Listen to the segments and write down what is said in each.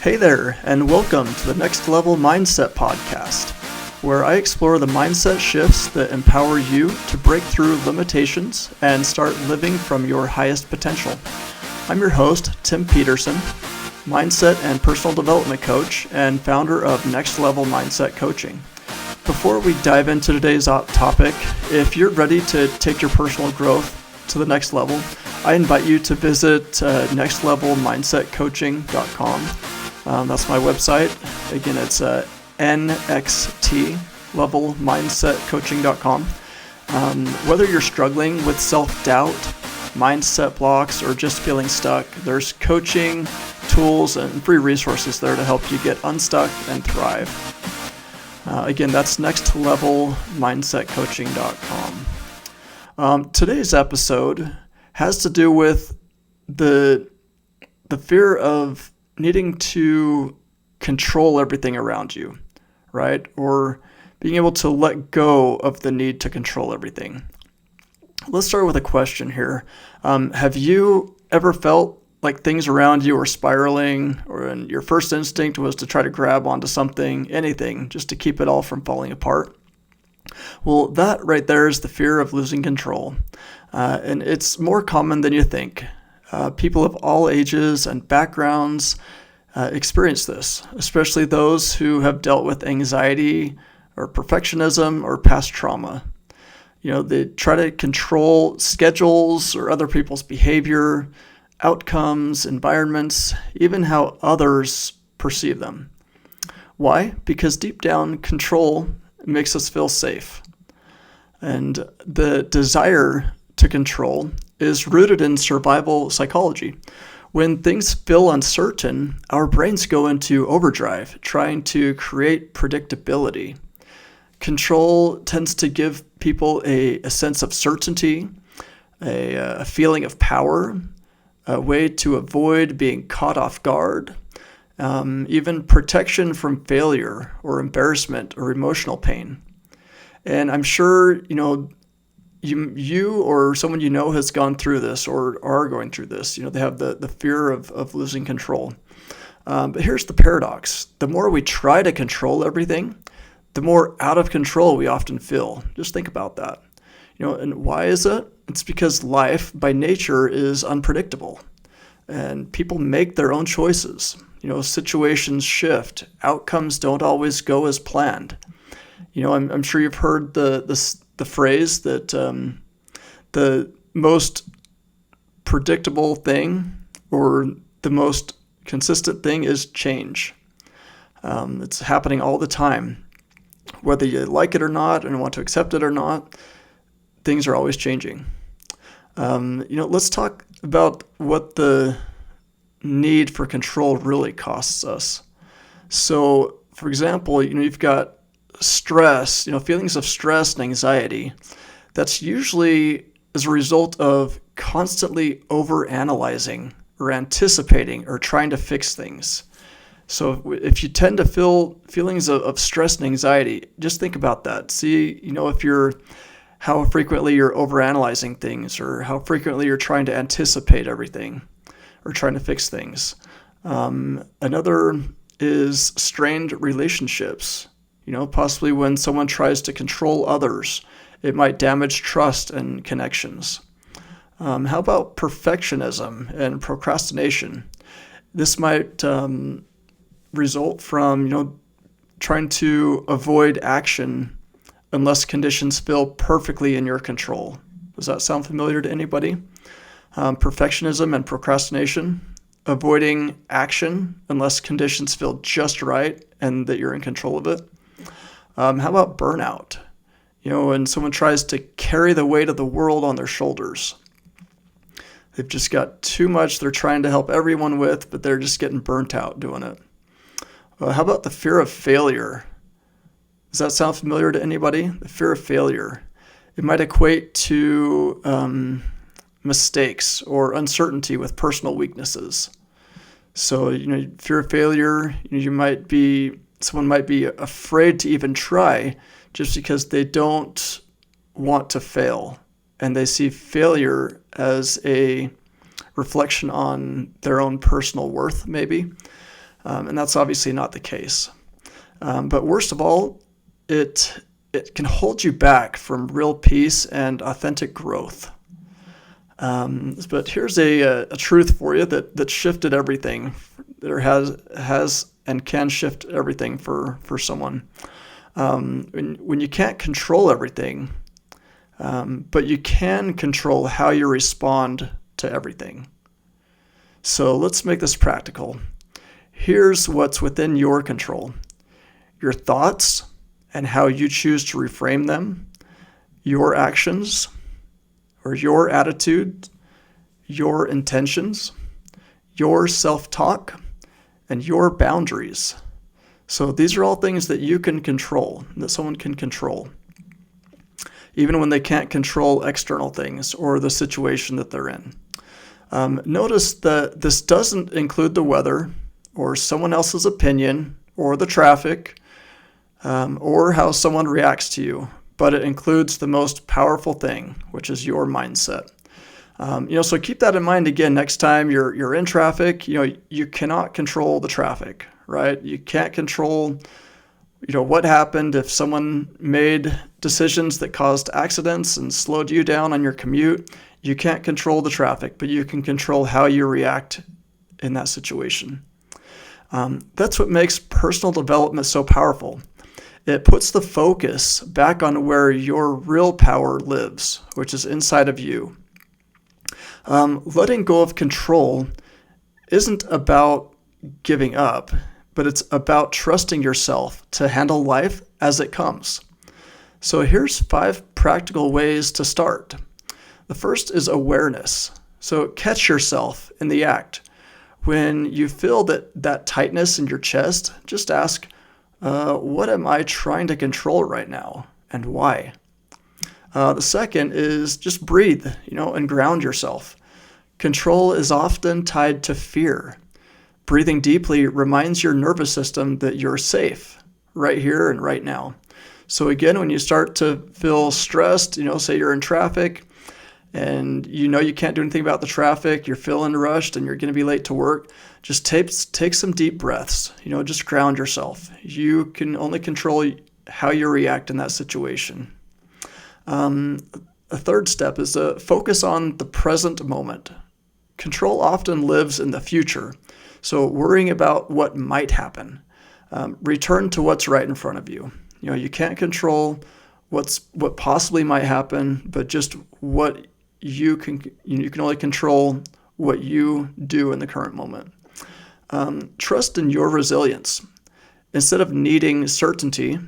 Hey there, and welcome to the Next Level Mindset Podcast, where I explore the mindset shifts that empower you to break through limitations and start living from your highest potential. I'm your host, Tim Peterson, mindset and personal development coach and founder of Next Level Mindset Coaching. Before we dive into today's topic, if you're ready to take your personal growth to the next level, I invite you to visit nextlevelmindsetcoaching.com. That's my website. Again, it's nxtlevelmindsetcoaching.com. Whether you're struggling with self-doubt, mindset blocks, or just feeling stuck, there's coaching, tools, and free resources there to help you get unstuck and thrive. Again, that's nextlevelmindsetcoaching.com. Today's episode has to do with the fear of needing to control everything around you, right? Or being able to let go of the need to control everything. Let's start with a question here. Have you ever felt like things around you are spiraling, and your first instinct was to try to grab onto something, anything, just to keep it all from falling apart? Well, that right there is the fear of losing control. And it's more common than you think. People of all ages and backgrounds experience this, especially those who have dealt with anxiety or perfectionism or past trauma. You know, they try to control schedules or other people's behavior, outcomes, environments, even how others perceive them. Why? Because deep down, control makes us feel safe. And the desire to control is rooted in survival psychology. When things feel uncertain, our brains go into overdrive, trying to create predictability. Control tends to give people a sense of certainty, a feeling of power, a way to avoid being caught off guard, even protection from failure or embarrassment or emotional pain. And I'm sure, you or someone you know has gone through this or are going through this. They have the fear of losing control. But here's the paradox. The more we try to control everything, the more out of control we often feel. Just think about that. And why is it? It's because life by nature is unpredictable, and people make their own choices. Situations shift. Outcomes don't always go as planned. I'm sure you've heard the phrase that the most predictable thing or the most consistent thing is change. It's happening all the time. Whether you like it or not and want to accept it or not, things are always changing. Let's talk about what the need for control really costs us. So, for example, you've got stress, feelings of stress and anxiety. That's usually as a result of constantly overanalyzing or anticipating or trying to fix things. So if you tend to feel feelings of stress and anxiety, just think about that. See, how frequently you're overanalyzing things, or how frequently you're trying to anticipate everything or trying to fix things. Another is strained relationships. Possibly when someone tries to control others, it might damage trust and connections. How about perfectionism and procrastination? This might result from, trying to avoid action unless conditions feel perfectly in your control. Does that sound familiar to anybody? Perfectionism and procrastination, avoiding action unless conditions feel just right and that you're in control of it. How about burnout? When someone tries to carry the weight of the world on their shoulders. They've just got too much they're trying to help everyone with, but they're just getting burnt out doing it. How about the fear of failure? Does that sound familiar to anybody? The fear of failure. It might equate to mistakes or uncertainty with personal weaknesses. So, fear of failure, someone might be afraid to even try just because they don't want to fail, and they see failure as a reflection on their own personal worth, maybe. And that's obviously not the case. But worst of all, it can hold you back from real peace and authentic growth. But here's a truth for you that shifted everything, or has and can shift everything for someone. When you can't control everything, but you can control how you respond to everything. So let's make this practical. Here's what's within your control: your thoughts and how you choose to reframe them, your actions or your attitude, your intentions, your self-talk, and your boundaries. So these are all things that you can control, that someone can control, even when they can't control external things or the situation that they're in. Notice that this doesn't include the weather or someone else's opinion or the traffic or how someone reacts to you, but it includes the most powerful thing, which is your mindset. So keep that in mind again next time you're in traffic. You cannot control the traffic, right? You can't control, what happened if someone made decisions that caused accidents and slowed you down on your commute. You can't control the traffic, but you can control how you react in that situation. That's what makes personal development so powerful. It puts the focus back on where your real power lives, which is inside of you. Letting go of control isn't about giving up, but it's about trusting yourself to handle life as it comes. So here's 5 practical ways to start. The first is awareness. So catch yourself in the act. When you feel that tightness in your chest, just ask, what am I trying to control right now, and why? The second is just breathe, and ground yourself. Control is often tied to fear. Breathing deeply reminds your nervous system that you're safe right here and right now. So again, when you start to feel stressed, say you're in traffic and you can't do anything about the traffic, you're feeling rushed and you're going to be late to work, just take some deep breaths, just ground yourself. You can only control how you react in that situation. A third step is to focus on the present moment. Control often lives in the future, so worrying about what might happen. Return to what's right in front of you. You can't control what possibly might happen, but just what you can only control what you do in the current moment. Trust in your resilience. Instead of needing certainty,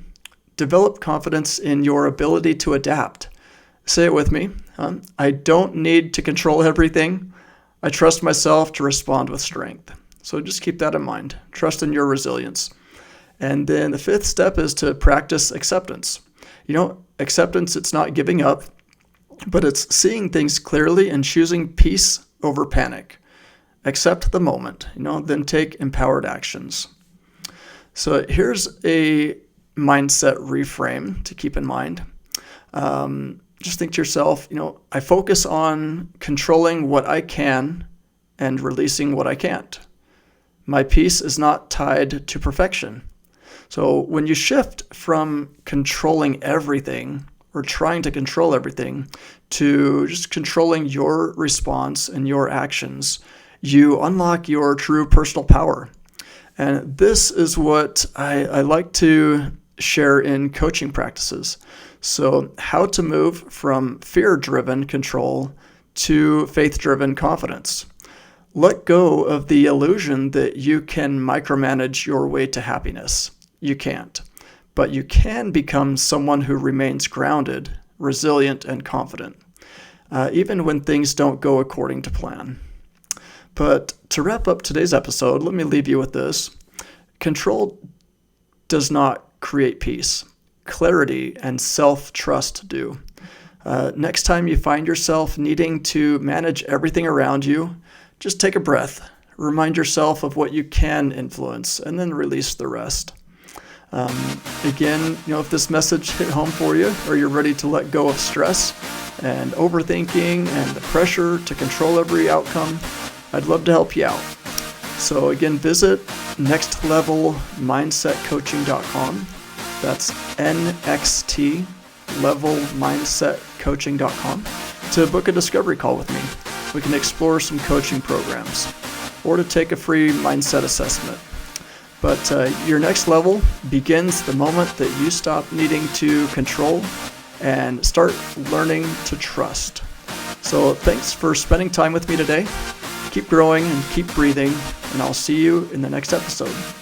develop confidence in your ability to adapt. Say it with me. I don't need to control everything. I trust myself to respond with strength. So just keep that in mind. Trust in your resilience. And then the 5th step is to practice acceptance. Acceptance, it's not giving up, but it's seeing things clearly and choosing peace over panic. Accept the moment, then take empowered actions. So here's a mindset reframe to keep in mind. Just think to yourself, I focus on controlling what I can and releasing what I can't. My peace is not tied to perfection. So when you shift from controlling everything or trying to control everything to just controlling your response and your actions, you unlock your true personal power. And this is what I like to share in coaching practices. So how to move from fear-driven control to faith-driven confidence. Let go of the illusion that you can micromanage your way to happiness. You can't. But you can become someone who remains grounded, resilient, and confident, even when things don't go according to plan. But to wrap up today's episode, let me leave you with this. Control does not create peace. Clarity and self-trust do. Next time you find yourself needing to manage everything around you, just take a breath. Remind yourself of what you can influence, and then release the rest. Again, if this message hit home for you, or you're ready to let go of stress and overthinking and the pressure to control every outcome, I'd love to help you out. So again, visit nextlevelmindsetcoaching.com. That's nxtlevelmindsetcoaching.com to book a discovery call with me. We can explore some coaching programs or to take a free mindset assessment. But your next level begins the moment that you stop needing to control and start learning to trust. So thanks for spending time with me today. Keep growing and keep breathing, and I'll see you in the next episode.